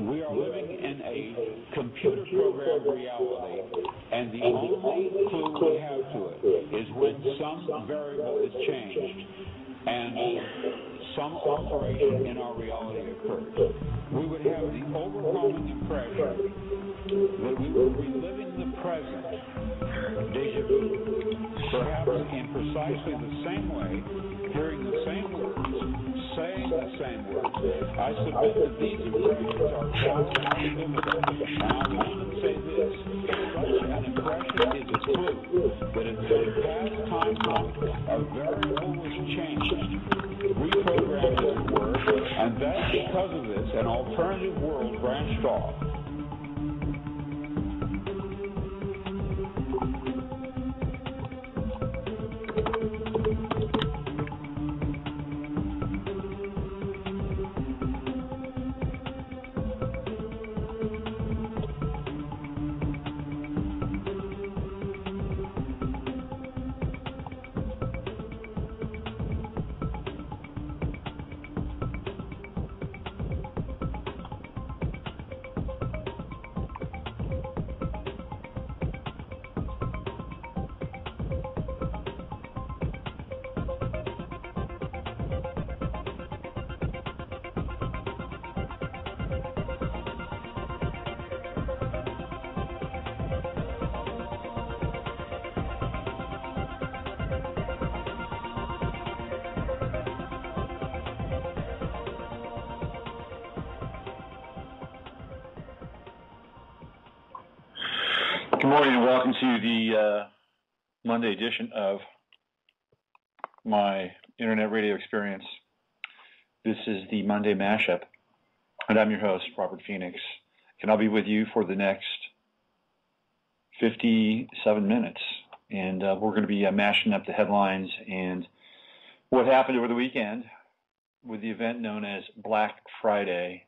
we are living in a computer-programmed reality, and the only clue we have to it is when some variable is changed and some alteration in our reality occurs. We would have the overwhelming impression that we were reliving the present, déjà vu, perhaps in precisely the same way, hearing the same words, saying the same words. I submit that these impressions are valid and unbiblical. And I'll go on and say this: such an impression is a clue that at some past time point, a variable was changed, reprogrammed as it were, and that because of this, an alternative world branched off. Good morning and welcome to the Monday edition of my internet radio experience. This is the Monday mashup, and I'm your host, Robert Phoenix, and I'll be with you for the next 57 minutes, and we're going to be mashing up the headlines and what happened over the weekend with the event known as Black Friday,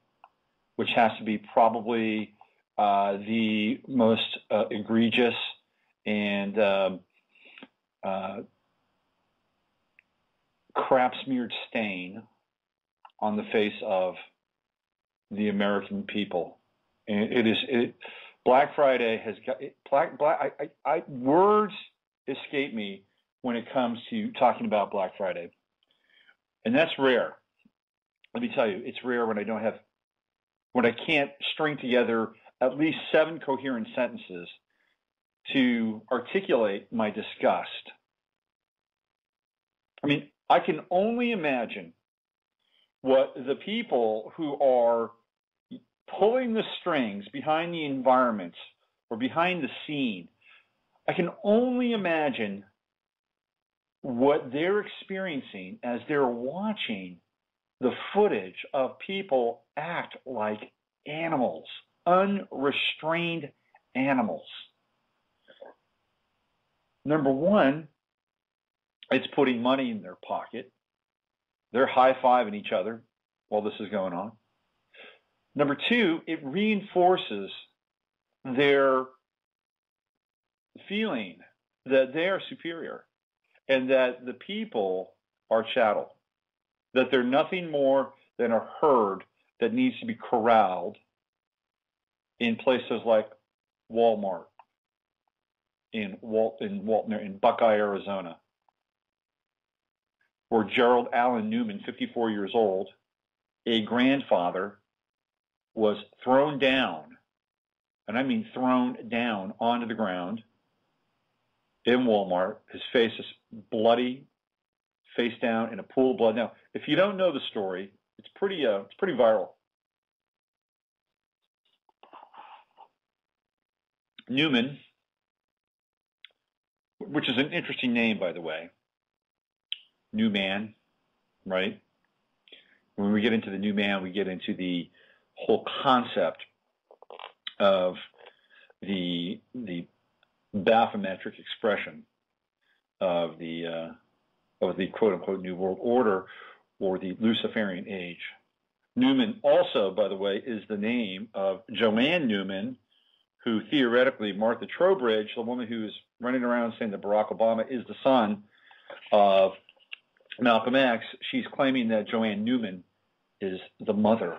which has to be probably the most egregious and crap-smeared stain on the face of the American people. And Black Friday has got words escape me when it comes to talking about Black Friday, and that's rare. Let me tell you, it's rare when I can't string together at least 7 coherent sentences to articulate my disgust. I mean, I can only imagine what the people who are pulling the strings behind the environment or behind the scene, I can only imagine what they're experiencing as they're watching the footage of people act like animals. Unrestrained animals. Number one, it's putting money in their pocket. They're high-fiving each other while this is going on. Number two, it reinforces their feeling that they are superior and that the people are chattel, that they're nothing more than a herd that needs to be corralled in places like Walmart, in Buckeye, Arizona, where Gerald Allen Newman, 54 years old, a grandfather, was thrown down, and I mean thrown down onto the ground in Walmart. His face is bloody, face down in a pool of blood. Now, if you don't know the story, it's pretty viral. Newman, which is an interesting name, by the way, New Man, right? When we get into the New Man, we get into the whole concept of the bathymetric expression of the quote-unquote New World Order or the Luciferian age. Newman also, by the way, is the name of Joanne Newman, who theoretically, Martha Trowbridge, the woman who's running around saying that Barack Obama is the son of Malcolm X, she's claiming that Joanne Newman is the mother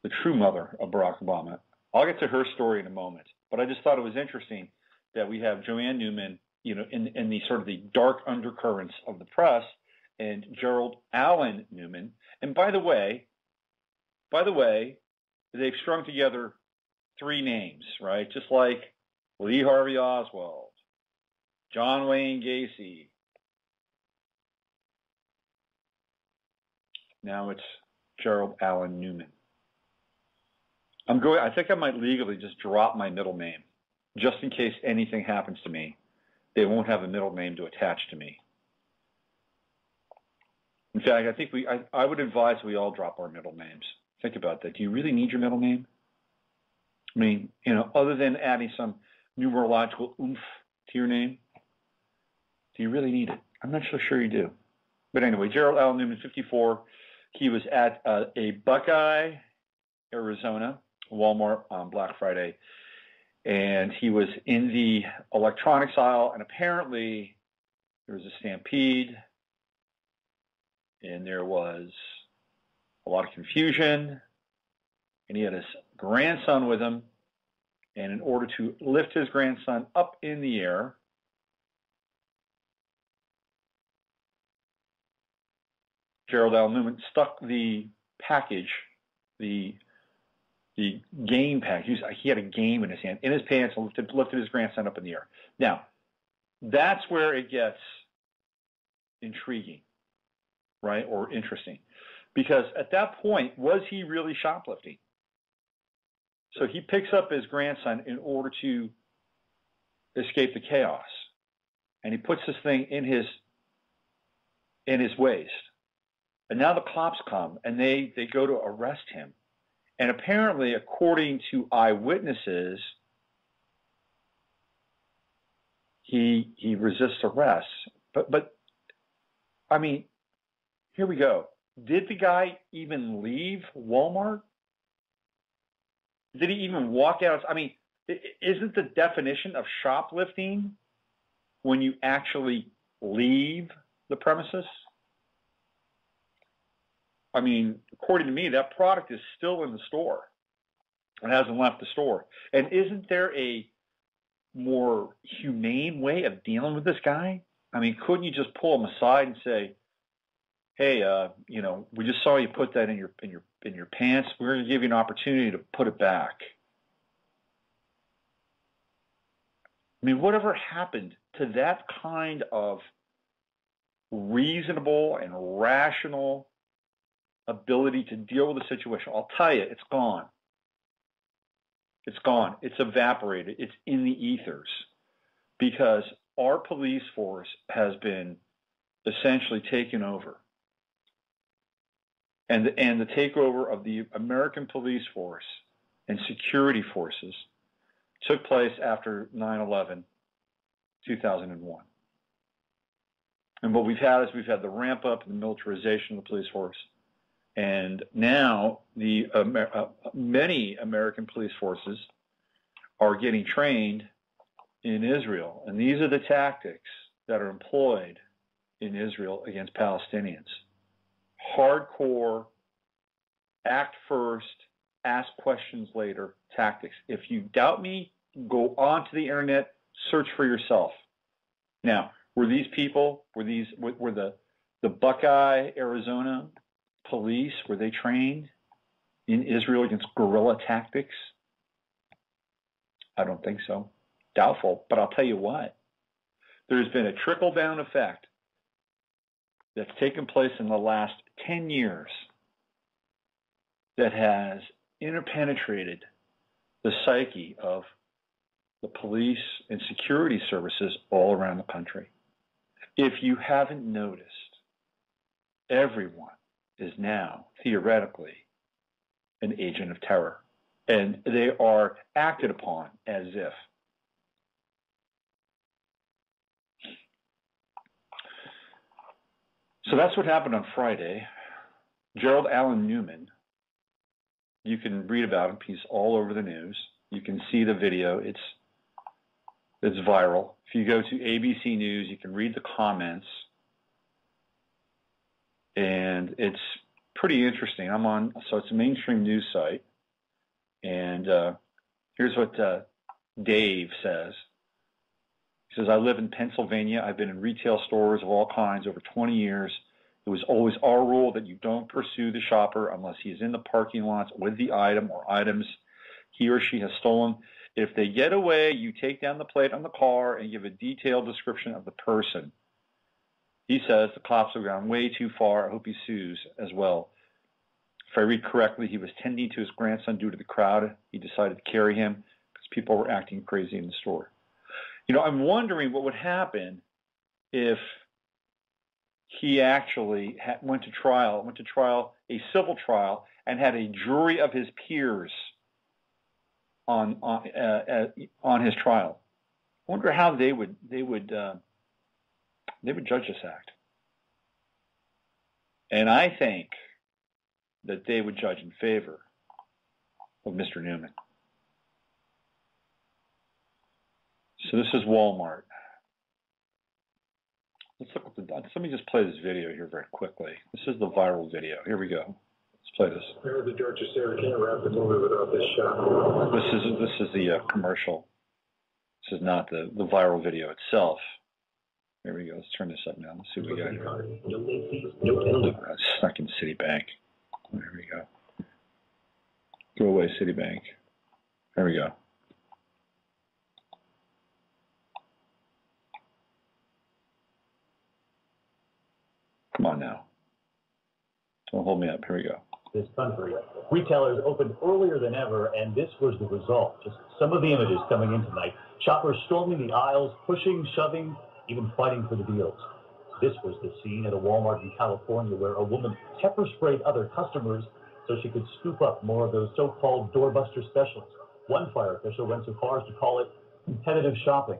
the true mother of Barack Obama. I'll get to her story in a moment, but I just thought it was interesting that we have Joanne Newman, you know, in the sort of the dark undercurrents of the press, and Gerald Allen Newman. And by the way, they've strung together three names, right? Just like Lee Harvey Oswald, John Wayne Gacy. Now it's Gerald Allen Newman. I think I might legally just drop my middle name, just in case anything happens to me. They won't have a middle name to attach to me. In fact, I think I would advise we all drop our middle names. Think about that. Do you really need your middle name? I mean, you know, other than adding some numerological oomph to your name, do you really need it? I'm not so sure you do. But anyway, Gerald Allen Newman, 54. He was at a Buckeye, Arizona, Walmart on Black Friday, and he was in the electronics aisle, and apparently there was a stampede, and there was a lot of confusion, and he had his grandson with him, and in order to lift his grandson up in the air, Gerald Allen Newman stuck the package, the game package. He had a game in his hand, in his pants, and lifted his grandson up in the air. Now, that's where it gets intriguing, right, or interesting. Because at that point, was he really shoplifting? So he picks up his grandson in order to escape the chaos. And he puts this thing in his waist. And now the cops come, and they go to arrest him. And apparently, according to eyewitnesses, he resists arrest. But I mean, here we go. Did the guy even leave Walmart? Did he even walk out? I mean, isn't the definition of shoplifting when you actually leave the premises? I mean, according to me, that product is still in the store. It hasn't left the store. And isn't there a more humane way of dealing with this guy? I mean, couldn't you just pull him aside and say, "Hey, you know, we just saw you put that in your pants. We're going to give you an opportunity to put it back." I mean, whatever happened to that kind of reasonable and rational ability to deal with the situation? I'll tell you, it's gone. It's gone. It's evaporated. It's in the ethers because our police force has been essentially taken over. And the takeover of the American police force and security forces took place after 9/11, 2001. And what we've had the ramp up and the militarization of the police force. And now many American police forces are getting trained in Israel. And these are the tactics that are employed in Israel against Palestinians. Hardcore, act first, ask questions later tactics. If you doubt me, go onto the internet, search for yourself. Now, were these people, were the Buckeye, Arizona police, were they trained in Israel against guerrilla tactics? I don't think so. Doubtful. But I'll tell you what, there's been a trickle-down effect that's taken place in the last 10 years that has interpenetrated the psyche of the police and security services all around the country. If you haven't noticed, everyone is now theoretically an agent of terror, and they are acted upon as if. So that's what happened on Friday. Gerald Allen Newman, you can read about him. He's all over the news. You can see the video. It's viral. If you go to ABC News, you can read the comments. And it's pretty interesting. So it's a mainstream news site. And here's what Dave says. He says, I live in Pennsylvania. I've been in retail stores of all kinds over 20 years. It was always our rule that you don't pursue the shopper unless he is in the parking lots with the item or items he or she has stolen. If they get away, you take down the plate on the car and give a detailed description of the person. He says the cops have gone way too far. I hope he sues as well. If I read correctly, he was tending to his grandson due to the crowd. He decided to carry him because people were acting crazy in the store. You know, I'm wondering what would happen if he actually went to trial, a civil trial, and had a jury of his peers on his trial. I wonder how they would judge this act. And I think that they would judge in favor of Mr. Newman. So this is Walmart. Let me just play this video here very quickly. This is the viral video. Here we go. Let's play this. The director said we can't wrap the movie without this shot. This is the commercial. This is not the viral video itself. Here we go. Let's turn this up now. Let's see what we got here. Stuck in Citibank. There we go. Go away, Citibank. There we go. Come on now. Don't hold me up. Here we go. This country. Retailers opened earlier than ever, and this was the result. Just some of the images coming in tonight. Shoppers storming the aisles, pushing, shoving, even fighting for the deals. This was the scene at a Walmart in California where a woman pepper sprayed other customers so she could scoop up more of those so-called doorbuster specials. One fire official went so far as to call it competitive shopping.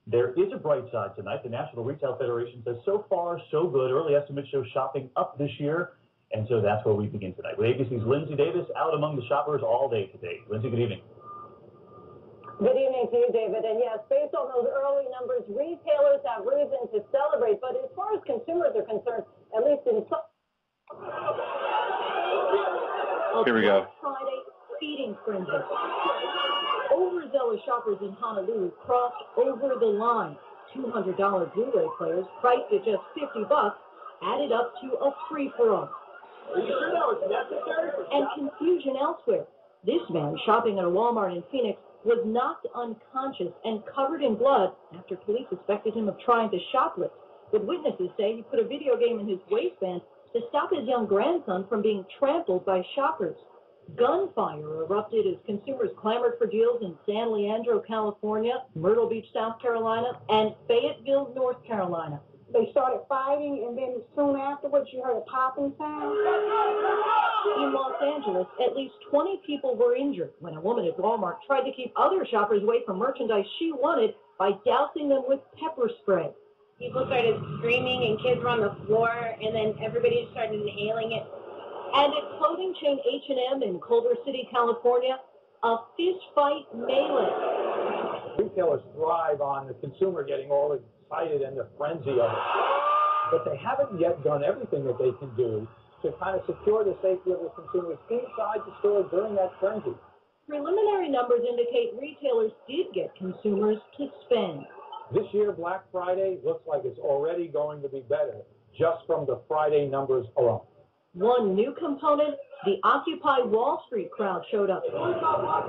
There is a bright side tonight. The National Retail Federation says so far, so good. Early estimates show shopping up this year. And so that's where we begin tonight. With ABC's Lindsay Davis out among the shoppers all day today. Lindsay, good evening. Good evening to you, David. And yes, based on those early numbers, retailers have reason to celebrate. But as far as consumers are concerned, at least in some... Here we go. Friday feeding frenzy. Overzealous shoppers in Honolulu crossed over the line. $200 Blu-ray players priced at just $50 added up to a free-for-all. Are you sure that was necessary? And confusion elsewhere. This man shopping at a Walmart in Phoenix was knocked unconscious and covered in blood after police suspected him of trying to shoplift. But witnesses say he put a video game in his waistband to stop his young grandson from being trampled by shoppers. Gunfire erupted as consumers clamored for deals in San Leandro, California, Myrtle Beach, South Carolina, and Fayetteville, North Carolina. They started fighting, and then soon afterwards, you heard a popping sound. In Los Angeles, at least 20 people were injured when a woman at Walmart tried to keep other shoppers away from merchandise she wanted by dousing them with pepper spray. People started screaming, and kids were on the floor, and then everybody started inhaling it. And at clothing chain H&M in Culver City, California, a fist fight melee. Retailers thrive on the consumer getting all excited and the frenzy of it. But they haven't yet done everything that they can do to kind of secure the safety of the consumers inside the store during that frenzy. Preliminary numbers indicate retailers did get consumers to spend. This year, Black Friday looks like it's already going to be better just from the Friday numbers alone. One new component, the Occupy Wall Street crowd showed up. Black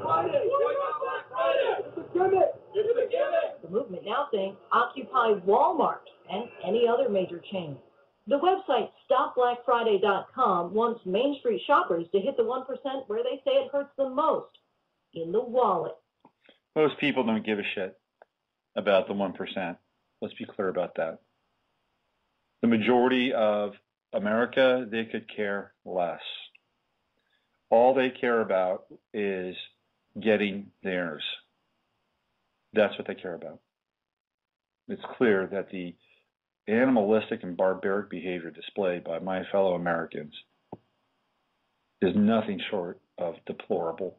Friday! Black Friday! It's a gimmick! It's a gimmick! The movement now saying Occupy Walmart and any other major chain. The website StopBlackFriday.com wants Main Street shoppers to hit the 1% where they say it hurts them most, in the wallet. Most people don't give a shit about the 1%. Let's be clear about that. The majority of America, they could care less. All they care about is getting theirs. That's what they care about. It's clear that the animalistic and barbaric behavior displayed by my fellow Americans is nothing short of deplorable.